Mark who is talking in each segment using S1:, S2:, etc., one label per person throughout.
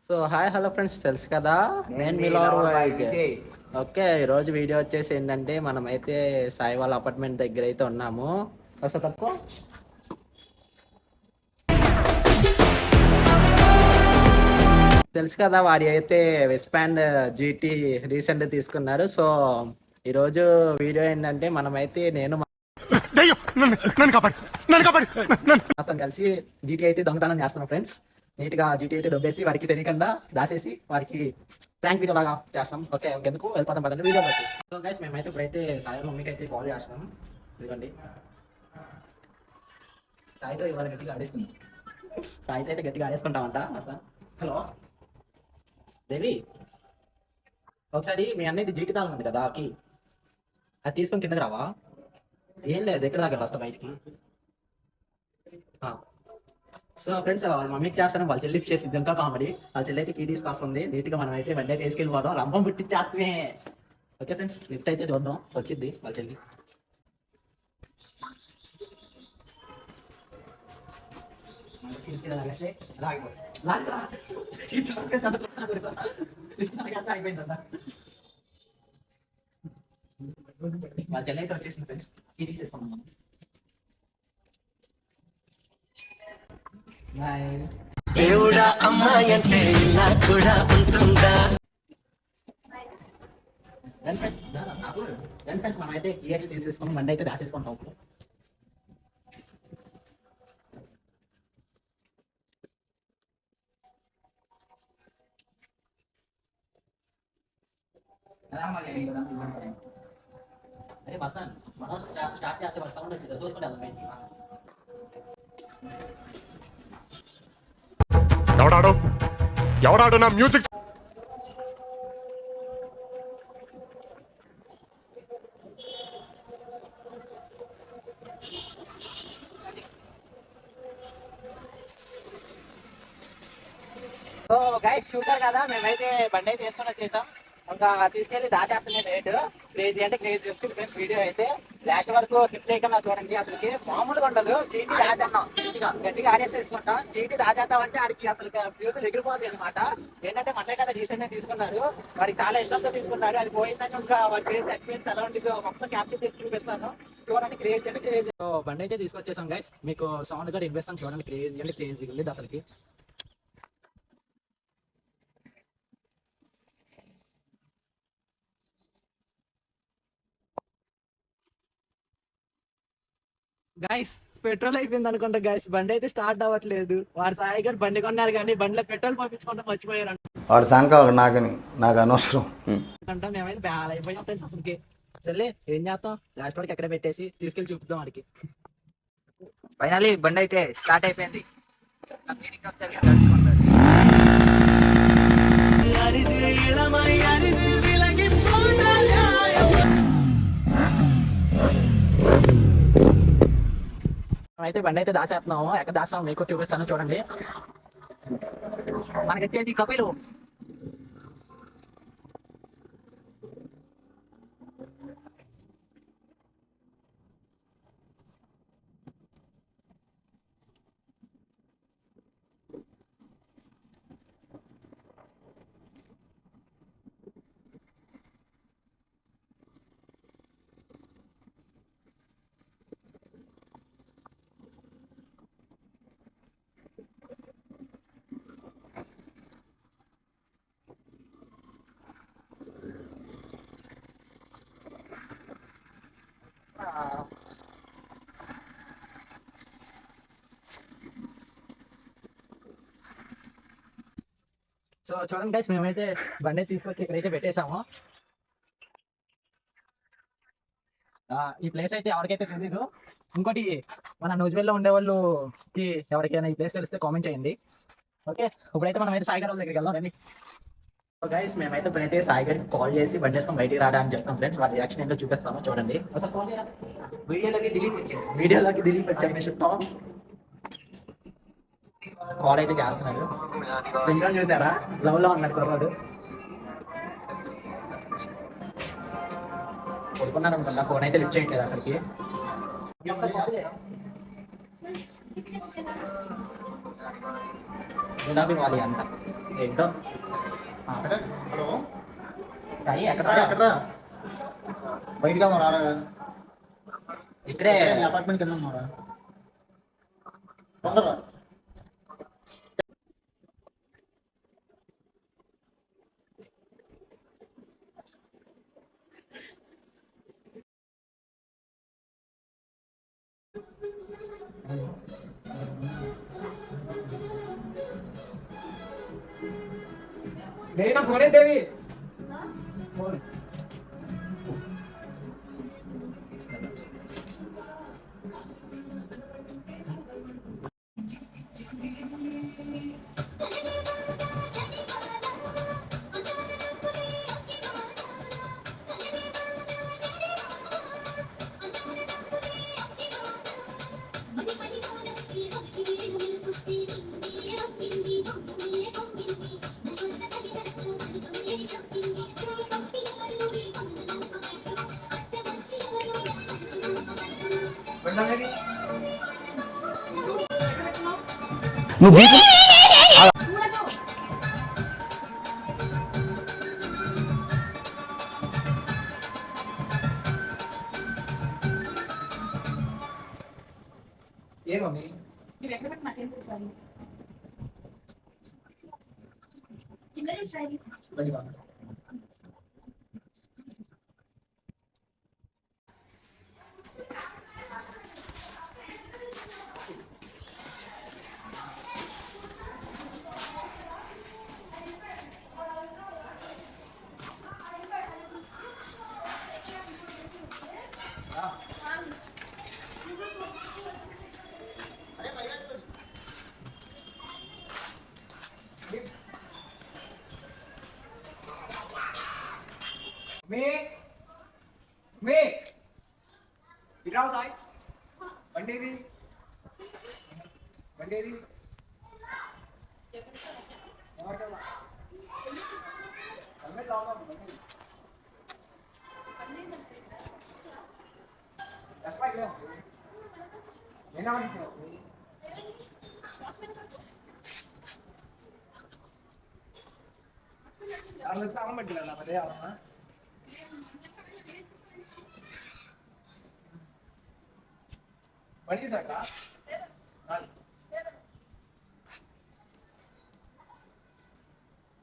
S1: So hi hello friends, తెలుసు కదా నేను మిలోర్ వైజ్. ఓకే, ఈరోజు వీడియో వచ్చేసి ఏంటంటే మనమైతే సాయి వాళ్ళ అపార్ట్మెంట్ దగ్గర అయితే ఉన్నాము. అసలు తక్కువ తెలుసు కదా, వాడి అయితే వెస్పాండ్ జీటీ రీసెంట్ తీసుకున్నాడు. సో ఈరోజు వీడియో ఏంటంటే మనమైతే కలిసి జీటీ అయితే దొంగతనం చేస్తున్నాం ఫ్రెండ్స్. నీట్ గా జీటీ అయితే దొబ్బేసి వాడికి తెలియకుండా దాసేసి వాడికి ప్రాంక్ వీడియో లాగా చేస్తాం. ఓకే, ఎందుకు వెళ్ళిపోతాం పదండి వీడియో బట్టి. సో గైస్, మేమైతే ఇప్పుడైతే సాయి మమ్మీకి అయితే కాల్ చేస్తున్నాం. ఇదిగోండి, సాయితో ఇవాళ గట్టిగా ఆడేసుకుందాం. సాయితో అయితే గట్టిగా ఆడేసుకుంటామంట మస్తా. హలో దేవి, ఒకసారి మీ అన్నది జీటీ తాళం ఉంది కదా కి, అది తీసుకొని కిందకి రావా? ఏం లేదు, ఎక్కడ దాకా వస్తా బయటికి. సో ఫ్రెండ్స్, వాళ్ళ మమ్మీకి చేస్తాను, వాళ్ళ చెల్లి చేసి ఇంకా కామెడీ. వాళ్ళ చెల్లి అయితే కీ తీసుకొస్తుంది. నీట్గా మనం అయితే బండి అయితే తీసుకెళ్ళిపోదాం, రంపం పుట్టించేస్తామే. ఓకే ఫ్రెండ్స్, లిఫ్ట్ అయితే చూద్దాం, వచ్చింది వాళ్ళ చెల్లి. వాళ్ళ చెల్లి అయితే వచ్చేసింది ఫ్రెండ్స్, కీ తీసేసుకున్నాం మనం. దేవుడా, అమ్మాయి అంటే ఇలా కూడా ఉంటుందా? మనం అయితే ఈ తీసేసుకుని మండి అయితే దాసేసుకుంటాం. అరే బస్ మనం స్టార్ట్ చేస్తే సౌండ్ వచ్చింది, చూసుకుంటే
S2: ఎవడాడు నా మ్యూజిక్.
S1: సో గైస్, చూసారు కదా, మేమైతే బండి అయితే వేసుకొని వచ్చేసాం. ఇంకా తీసుకెళ్లి దాచేస్తున్నా. రేట్ క్రేజీ అంటే క్రేజీ వచ్చింది ఫ్రెండ్స్. వీడియో అయితే లాస్ట్ వరకు స్కిప్ చేయకుండా చూడండి. అసలుకి మామూలుగా ఉండదు. చీటీ దాచేద్దాం, గట్టిగా ఆడేసేసుకుంటాం. చీటీ దాచేద్దాం అంటే ఆడికి అసలు ఫ్యూజులు ఎగిరిపోతుంది అనమాట. ఏంటంటే మళ్ళీ కదా రీసెంట్ గా తీసుకున్నారు, వాడికి చాలా ఇష్టంతో తీసుకున్నారు. అది పోయిందని ఇంకా వాడి క్రేజ్ ఎక్స్పీరియన్స్ ఎలా ఉంటుందో మొత్తం క్యాప్చర్ చేసి చూపిస్తాను. చూడండి, క్రేజీ అంటే క్రేజీ. సో బండి అయితే తీసుకొచ్చేసాం గైస్, మీకు సౌండ్ గా ఇన్వెస్తాం. చూడండి, క్రేజీ అంటే క్రేజీ ఉంది అసలుకి. గైస్, పెట్రోల్ అయిపోయింది అనుకుంటా గైస్, బండి అయితే స్టార్ట్ అవ్వట్లేదు. వాడు సాయి గారు బండి కొన్నారు కానీ బండిలో పెట్రోల్ పంపించుకుంటా మర్చిపోయారు.
S3: వాడు సంక నాకు అనవసరం
S1: అంటే మేమైతే బ్యాల్ అయిపోయాం ఫ్రెండ్స్. అసలుకి సరే ఏం చేస్తాం, లాస్ట్ వాడికి ఎక్కడ పెట్టేసి తీసుకెళ్ళి చూపుతాం వాడికి.
S4: ఫైనల్లీ బండి అయితే స్టార్ట్ అయిపోయింది.
S1: అయితే బండి అయితే దాచేస్తున్నాము. ఎక్కడ దాచాము మీకు చూపిస్తాను చూడండి. మనకి వచ్చేసి కపిలు. సో చూడండి గైస్, మేమైతే బండి తీసుకొచ్చి ఇక్కడైతే పెట్టేసాము. ఈ ప్లేస్ అయితే ఎవరికైతే తెలీదు. ఇంకోటి, మన న్యూజివెల్లో ఉండే వాళ్ళకి ఎవరికైనా ఈ ప్లేస్ తెలిస్తే కామెంట్ చేయండి. ఓకే, ఇప్పుడైతే మనం అయితే సాయి గారి దగ్గరికి వెళ్దాం రండి. గైస్, మేమైతే ఇప్పుడైతే సాయి గారికి కాల్ చేసి బండి వేసుకొని బయటికి రాడా అని చెప్తాం ఫ్రెండ్స్. వాళ్ళ రియాక్షన్ ఏంటో చూపిస్తాము చూడండి. వీడియోలోకి దిలీప్ వచ్చాం. కాల్ అయితే చేస్తున్నాడు. రింగ్ చూసారా, లవ్ లో ఉన్నాడు కుర్రాడు. పడుకున్నారు అనుకుంటా, ఫోన్ అయితే లిఫ్ట్ చేయట్లేదు అసలుకి. గులాబీ వాలి అంట ఏంటో.
S3: హలో
S1: సాయి ఎక్కడ
S3: సాయి ఎక్కడ బయటికి వెళ్దాం రారా
S1: ఇక్కడే
S3: అపార్ట్మెంట్ కింద ఉన్నారా తొందరరా
S4: దేవి నా ఫోన్ దేవి ఫోన్
S3: నువ్వు బీపీ
S4: ఏ మమ్మీ
S2: నువ్వు ఎక్కడ పెట్టి నాకేం తెలుసాలి కింద చూసి రాయి
S4: బండి ఇరావు సాయి బండి ఏది బండి ఏది సాగం పట్టినా అదే అవునా బండి సాక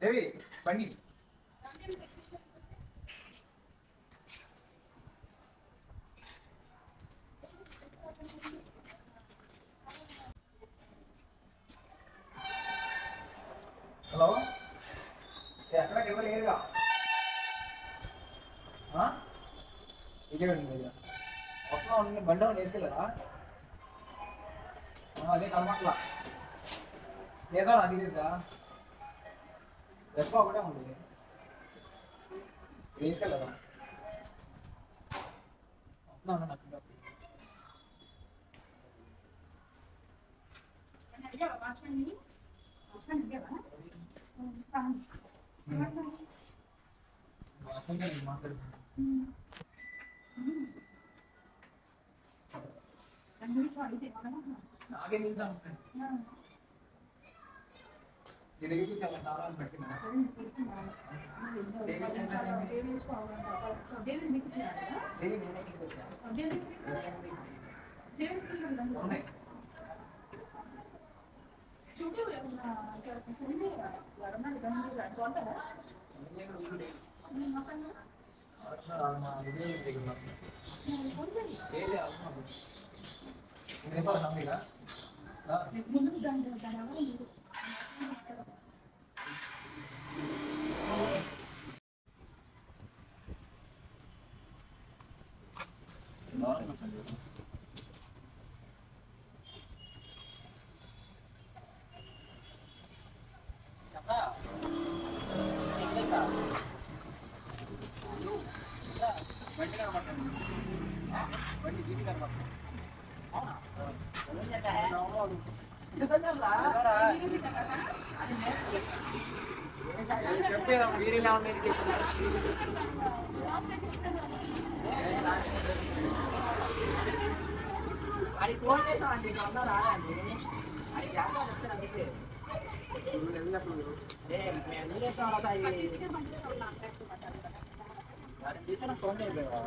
S4: దేవి బండి హలో ఎక్కడ ఎవరు లేరుగా విజయవాడ మొత్తం బండి వేసుకెళ్ళరా అదే కనపట్లా లేదా నా సీరియస్గా రెస్పా ఒకటే ఉంది వేసుకెళ్ళదా నాకు నాకేం తెలుసా నీ దగ్గరికి చాలా కావాలని పెట్టినా ఉన్నాయి చెప్పేదా వీరిలా ఉండేది
S1: అది ఫోన్ చేసామండి ఇంకా ఉన్నా రాదండి అది జాగ్రత్త చెప్తాను అందుకే మేము ఎందుకు చేస్తాం సాయి అది తీసుకున్న ఫోన్ అయిపోయావా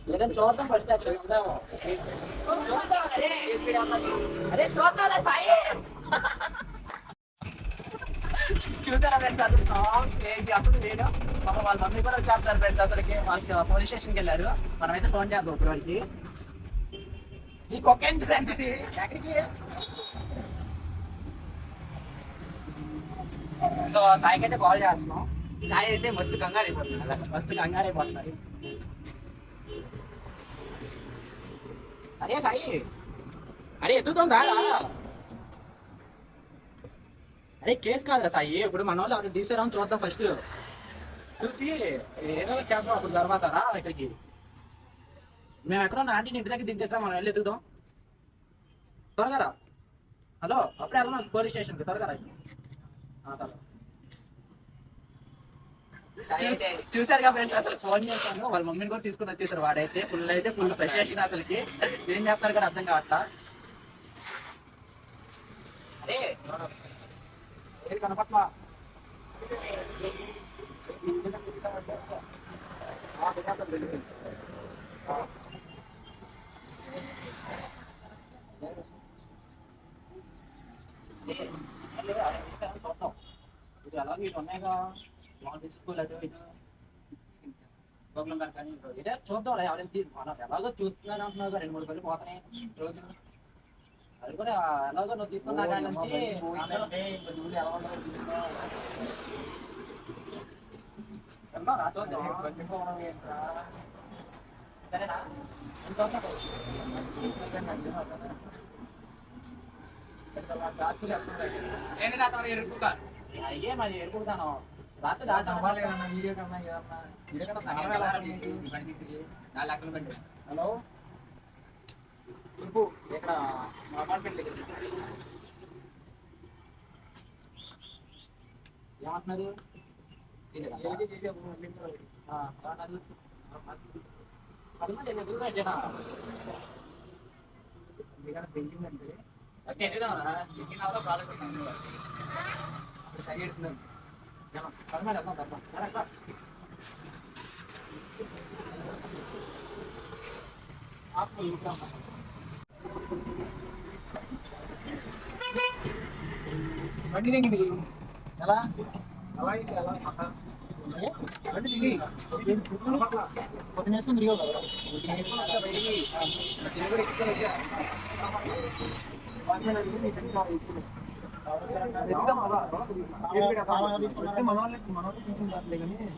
S1: లేదంటే చూద్దాం ఫస్ట్ అక్కడ ఉందాము అరే చూద్దాంరా సాయి చూసారా ఫ్రెండ్స్ అసలు అసలు లేడు పాపం వాళ్ళ మమ్మీ కూడా వచ్చేస్తారు ఫ్రెండ్స్ అసలుకి వాళ్ళకి పోలీస్ స్టేషన్కి వెళ్ళారు మనమైతే ఫోన్ చేద్దాం ఇప్పుడు వాళ్ళకి ఈ కొకేన్ ఫ్రెండ్స్ ఇది ఎక్కడికి సో సాయికి అయితే కాల్ చేస్తున్నాం సాయి అయితే మస్తు కంగారు అయిపోతున్నారు అలా మస్తు కంగారు అయిపోతున్నారు అరే సాయి అరే ఎత్తుతాం రా అరే కేసు కాదురా సాయి ఇప్పుడు మన వాళ్ళు ఎవరిని తీసారని చూద్దాం ఫస్ట్ చూసి ఏదో చేద్దాం అప్పుడు తర్వాత రా ఇక్కడికి మేము ఎక్కడ ఉన్న ఆంటీని ఇంటి దగ్గర దించేసాం మనం వెళ్ళి ఎత్తుకుదాం త్వరగా రా హలో అప్పుడే వెళ్దాం పోలీస్ స్టేషన్కి త్వరగా రా చూసారుగా ఫ్రెండ్స్ అసలు ఫోన్ చేస్తాను వాళ్ళ మమ్మీని కూడా తీసుకుని వచ్చేసారు వాడైతే ఫుల్ ఫ్రెష్ అసలుకి ఏం చెప్తారు కూడా అర్థం కావట్లా అరే కనపట్ల చూద్దాం ఇది ఎలా వీళ్ళు ఉన్నాయిగా వాళ్ళు తీసుకోలేదు ఇది ప్రాబ్లం గారు కానీ ఇదే చూద్దాం ఎవరైనా మనం ఎలాగో చూస్తున్నాను అంటున్నావు 2-3 పళ్ళు పోతున్నాయి రోజు అది కూడా ఎలాగో నువ్వు తీసుకున్నా కాడి నుంచి సరేనా ఏంటి నా ఎరుపుగా అయ్యే మరి ఎరుపుతాను రాత్రి వీడియో కన్నా హలో ఇక్కడ మా అపార్ట్మెంట్ దగ్గర ఏమంటున్నారు పెయింటింగ్ అంటే ఫస్ట్ ఎన్నిదామన్నా చెక్కిన ప్రాజెక్ట్ సరి ఎడుతున్నాను పదమేడు అర్థం అర్థం బండి దిగి ఎలా అలా ఎలా బండి దిగి పొద్దున వేసుకొని తిరిగావు కదా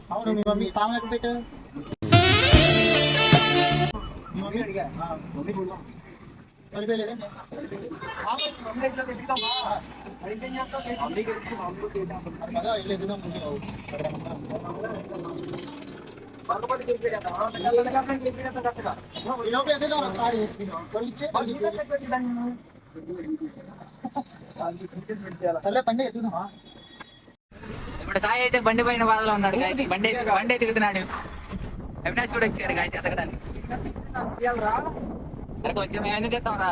S1: అవును మీ మమ్మీ తాము ఎక్కడ పెట్టా అడిగా కలిపేలేదండి కదా వెళ్ళి ఎదుగుదాం ఒకసారి
S4: ఇప్పుడు సాయి అయితే బండి పైన బాధలో ఉన్నాడు గాయస్ బండి తిరుగుతున్నాడు అవినాష్ కూడా వచ్చాడు గాయస్ ఎతకడానికి కొంచెం ఎందుకు ఎత్తాం రా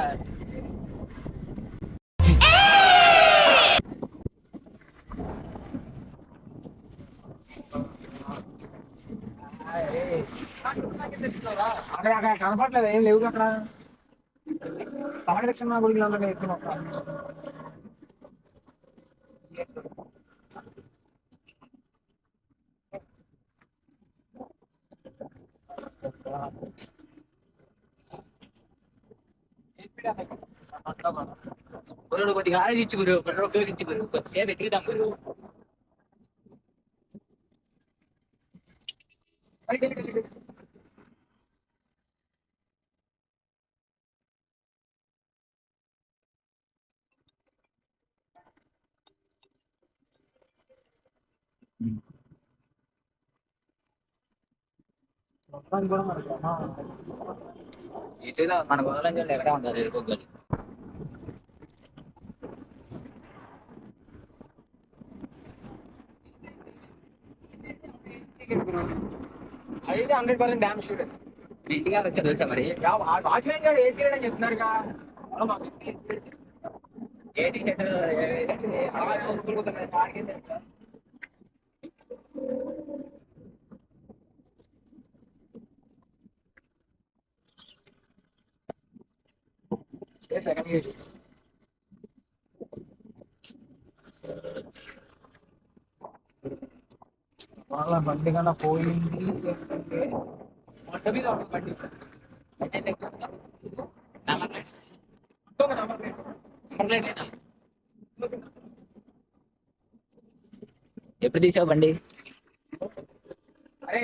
S3: అక్కడ కనపట్లేదు ఏం లేవు అక్కడ తమకక్షణ గుడికి ఎత్తున్నా
S4: గురుడు కొద్దిగా ఆలోచించి గురు బుర్ర ఉపయోగించి గురు కొద్దిసేపు ఎత్తుకుదాం గురు.
S3: కూడా మరి
S4: ఇదేదో మన గోదావరి ఎక్కడే ఉంటారు ఎరుకోగలి.
S3: అయితే 100% డ్యామ్ షూట్.
S4: ఇంటికి వచ్చా తెలుసా మరి
S3: వాచ్మెన్ గారు ఏసీ అని చెప్తున్నారుగా.
S4: ఏ టీ షర్ట్
S3: సెకండ్ గేట్ వాళ్ళ బండి కన్నా పోయింది. బండి మీద ఒక బండి
S4: ఎప్పుడు తీసావు బండి?
S3: అరే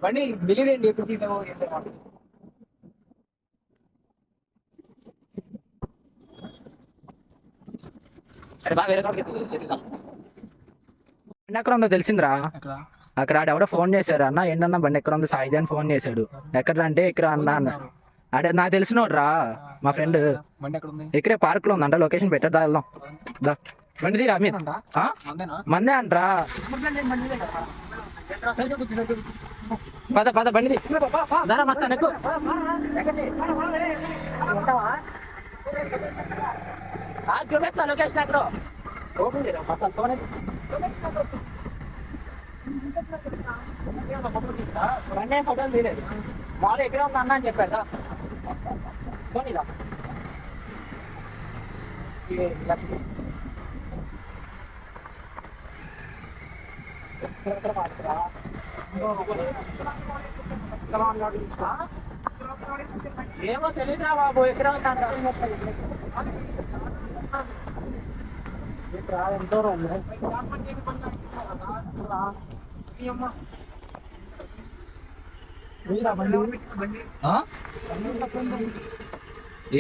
S3: బండి తెలియదండి ఎప్పుడు తీసామో ఏంటో మాకు.
S4: సరే బాగా వేరే చోటకి వెతుకుదాం. బండి ఎక్కడ ఉందో తెలిసిందిరా. అక్కడ ఆడెవడో ఫోన్ చేశారు, అన్న ఏంటన్నా బండి ఎక్కడ ఉంది సాయిది అని ఫోన్ చేశాడు. ఎక్కడ అంటే ఇక్కడ అన్నా అన్న. అడే నాకు తెలిసినోడు రా, మా ఫ్రెండ్.
S3: బండి ఎక్కడ ఉంది?
S4: ఇక్కడే పార్క్ లో ఉందంట, లొకేషన్ పెట్టా వెళ్దాం. దా బండి తీరా మీరు. మందే అంటరా. పద పద బండి దారా మస్తా నెక్కు. చూపిస్తా లొకేషన్ ఎక్కడ. బండి ఫోటోలు తీయలేదు, మామూలు ఎక్కడ ఉంది అన్న అని చెప్పాడు. పోనీరా ఏమో తెలియదురా బాబు, ఎక్కడ ఉందంట. ఎంతో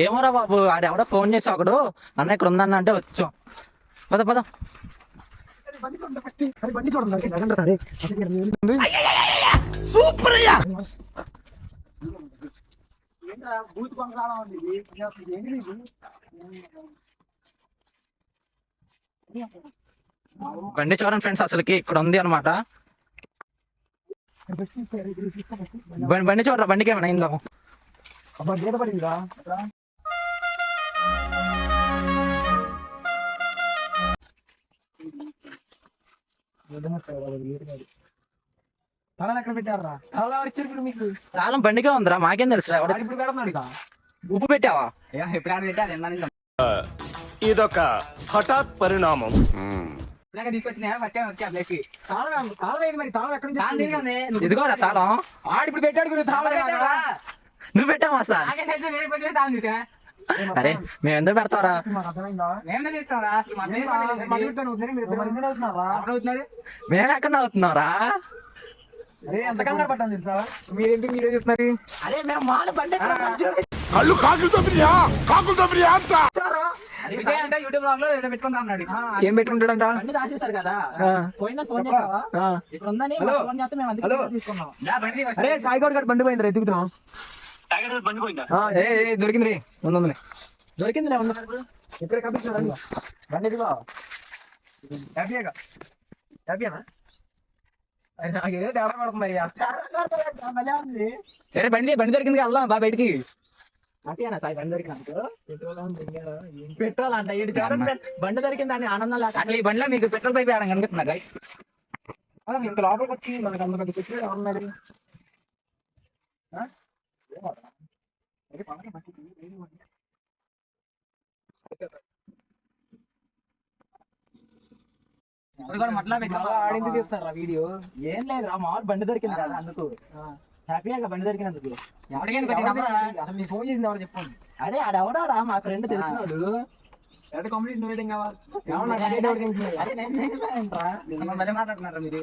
S4: ఏమోరా బాబు, ఆడెవడో ఫోన్ చేసి ఒకడు అన్న ఇక్కడ ఉందన్న అంటే వచ్చాం. పద పద.
S3: బండి చూడండి
S5: సూపర్.
S4: బండి చూడండి ఫ్రెండ్స్, అసలుకి ఇక్కడ ఉంది అనమాట. బండి చూడరా, బండికి ఏమైనా అయిందా?
S3: పడిందా? తాళం ఎక్కడ పెట్టారా? తాళం వచ్చారు మీకు.
S4: తాళం బండికే ఉందిరా, మాకేం తెలుసురా.
S3: ఇప్పుడు పెడుతున్నాడు.
S4: ఉప్పు పెట్టావా?
S3: ఎప్పుడు ఆడ పెట్టా
S5: ఇదొక హఠాత్ పరిణామం.
S3: తీసుకొచ్చిన ఫస్ట్ టైం వచ్చా బ్లెక్. తాళం తాళం ఏది మరి? తాళం ఎక్కడ నుంచి?
S4: ఇదిగోరా తాళం.
S3: ఆడు ఇప్పుడు పెట్టాడు గురు తాళం.
S4: నువ్వు పెట్టావా సార్?
S3: తాళం చూసా.
S4: అరే మేము ఎందుకు పెడతావరా? మేము ఎక్కడ అవుతున్నారా?
S3: ఎంత కంగారు పట్టాను తెలుసా? మీరు ఎందుకు వీడియో చూస్తున్నారు?
S4: అరే మేము మాలు బండి
S5: కళ్ళు కాకులతో బిర్యా, కాకులతో బిర్యా అంతా.
S3: యూట్యూబ్ బ్లాగ్ లో ఏదో పెట్టుకుంటా అన్నాడు.
S4: ఏం పెట్టుకుంటాడంట?
S1: బండి దాచేశారు కదా, పోయిందని ఫోన్ చేసావా? ఇక్కడ ఉందని ఫోన్ చేస్తే మేము అందుకే తీసుకున్నాం.
S3: అరే సాయిగౌడ్ గారు బండి పోయింది, ఎత్తుకుతున్నాం. దొరికింది రే, ఉంది
S1: దొరికింది
S3: ఎక్కడ కప్పించారు
S1: బండి ఇదిగో.
S3: హ్యాపీగా హ్యాపీనా? నాకేదో తేడా పడుతుంది అయ్యా.
S4: సరే బండి దొరికింది కదా, వెళ్దాం బా బయటికి.
S1: హ్యాపీనా సాయి బండి దొరికినందుకు? పెట్రోల్ అంట ఇటు చూడండి, బండి దొరికిందని ఆనందం లేక.
S4: అసలు ఈ బండిలో మీకు పెట్రోల్ పైప్ వేయడం కనిపిస్తున్నా గైస్.
S3: ఇంత లోపలికి వచ్చి మనకు అంత పెద్ద సెక్యూరిటీ ఎవరున్నారు?
S1: మట్లా
S3: ఆడింది తీస్తారా వీడియో?
S1: ఏం లేదు రా, మామూలు బండి దొరికింది కదా అందుకు.
S4: హ్యాపీగా బండి దొరికినందుకు.
S1: ఎవరికైనా కొద్దిగా నమ్మరా?
S3: అసలు నీ ఫోన్ చేసింది ఎవరు చెప్పండి.
S4: అదే ఆడెవడారా మా ఫ్రెండ్ తెలిసినోడు.
S3: ఎంత కంప్లీట్ నువ్వు ఏం కావాలి
S4: అరే ఏంట్రా
S1: మరి మాట్లాడుతున్నారా మీరు?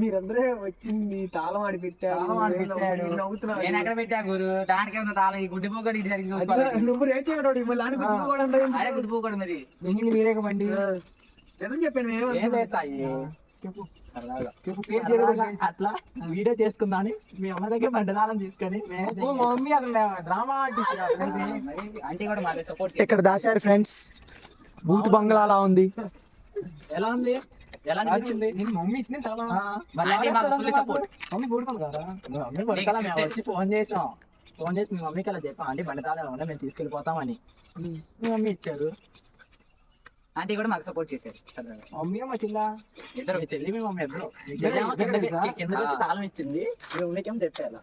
S3: మీరందరూ వచ్చింది తాళం ఆడి పెట్టాడు
S4: తాళం ఆడి పెట్టాడు.
S3: నవ్వుతున్నాడు.
S1: నేను ఎక్కడ పెట్టా గురు? దానికి ఏమన్నా తాళం ఈ గుడ్డి పోగొడు ఇటు జరిగి
S3: అది
S1: చూసుకోవాలి.
S3: నువ్వు రేచేయడు మళ్ళీ అని గుర్తుకోవడం అంటే
S1: అరే గుడ్డి పోగొడు మరి.
S3: మింగింది మీరే బండి నిజం చెప్పాను మేము
S4: ఏం లేదు సాయి.
S3: చెప్పు
S4: సరదాగా.
S3: చెప్పు
S4: సరదాగా అట్లా వీడియో చేసుకుందాని మీ అమ్మ దగ్గర బండి తాళం తీసుకొని
S3: మా మమ్మీ అసలు డ్రామా ఆర్టిస్ట్ కాదు.
S1: మరి ఆంటీ కూడా మాకు సపోర్ట్
S4: ఇక్కడ దాచారు ఫ్రెండ్స్. బూత్ బంగ్లాలా ఉంది. ఎలా ఉంది? ఎలా అనిపించింది?
S3: నేను మమ్మీ ఇచ్చింది తాళం.
S4: మరి
S1: ఆంటీ మాకు full support.
S3: మమ్మీ కొడుకోను కదా.
S4: మీ మమ్మీ కొడుకలా మేము వచ్చి ఫోన్ చేసాం. ఫోన్ చేసి మీ మమ్మీకి అలా చెప్పాం, ఆంటీ బండి తాళం ఏమన్నా మేము తీసుకెళ్ళిపోతామని. మీ మమ్మీ ఇచ్చారు.
S1: ఆంటీ కూడా మాకు సపోర్ట్ చేశారు సరదాగా.
S3: మమ్మీ మా చిల్లా
S1: ఇద్దరు
S4: మీ చెల్లి మీ మమ్మీ ఇద్దరు. మీ
S3: ఇద్దరు
S4: చెల్లి ఏమో కిందకి
S3: తెలుసా?
S4: కిందకి వచ్చి తాళం ఇచ్చింది, మీ మమ్మీకేమో చెప్పాను.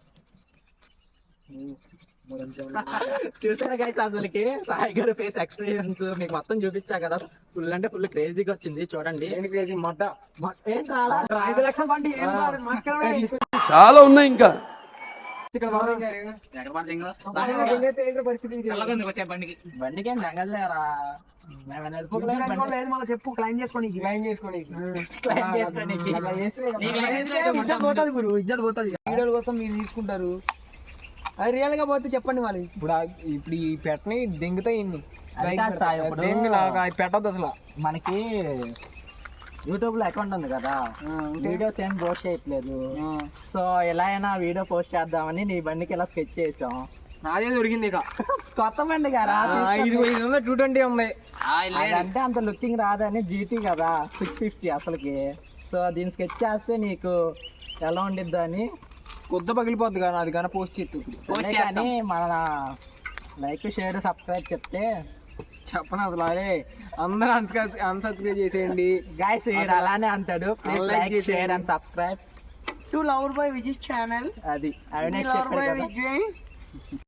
S4: చూసారా గైస్, అసలుకి సాయి గారి ఫేస్ ఎక్స్పీరియన్స్ మీకు మొత్తం చూపించా కదా. ఫుల్ అంటే ఫుల్ క్రేజీగా వచ్చింది చూడండి.
S3: ఏంటి క్రేజీ మొట్ట
S4: ఏం చాలా
S3: 5 లక్షల బండి ఏం కాదు, మాత్రమే
S5: చాలా ఉన్నాయి ఇంకా.
S3: ఇక్కడ బాబాయ్ గారు.
S1: ఎక్కడ పడుతుందో
S3: ఏంటైతే ఏంటో పరిస్థితి ఇది.
S1: చల్లగా ఉంది వచ్చే బండికి.
S4: బండికి ఏం తగ్గలేరా. మేము
S3: ఇద్దరు అనుకోని లేదు, మళ్ళీ చెప్పు క్లైమ్ చేసుకోని క్లైమ్ చేసుకోని
S4: క్లైమ్ చేసుకోనీకి.
S3: అలా చేస్తే
S1: నీకు
S3: చేస్తే ఇజ్జత్ పోతుంది గురు, ఇజ్జత్ పోతుంది. వీడియోల కోసం మీరు తీసుకుంటారు, అది రియల్ గా పోతే చెప్పండి మరి. ఇప్పుడు ఇప్పుడు ఈ పెట్టని దెంగుతాయి ఇన్ని
S4: అది కాదు సాయి, ఇప్పుడు
S3: పెట్టద్దు అసలు.
S4: మనకి యూట్యూబ్ లో అకౌంట్ ఉంది కదా, వీడియోస్ ఏం పోస్ట్ చేయట్లేదు. సో ఎలా అయినా వీడియో పోస్ట్ చేద్దామని నీ బండికి ఇలా స్కెచ్ చేసాం.
S3: నాదే దొరికింది ఇక.
S4: కొత్త బండి కదా,
S3: ఇది 220 ఉంది.
S4: అదంటే అంత లుకింగ్ రాదని జీటీ కదా 650 అసలుకి. సో దీన్ని స్కెచ్ చేస్తే నీకు ఎలా ఉండిద్దా అని.
S3: కొద్ది పగిలిపోద్ది కానీ అది కానీ పోస్ట్ చెట్టు.
S4: సరే కానీ మన లైక్ షేర్ సబ్స్క్రైబ్ చెప్తే
S3: చెప్పను అసలు. అరే అందరూ అన్సబ్స్క్రైబ్ చేసేయండి.
S4: గైస్ అలానే అంటాడు. ప్లీజ్
S3: Like
S4: లైక్
S3: చేసేయండి.
S4: Share and subscribe.
S3: To lover by Vijay channel.
S4: అది అవినేష్ చెప్పాడు కదా.
S3: విజయ్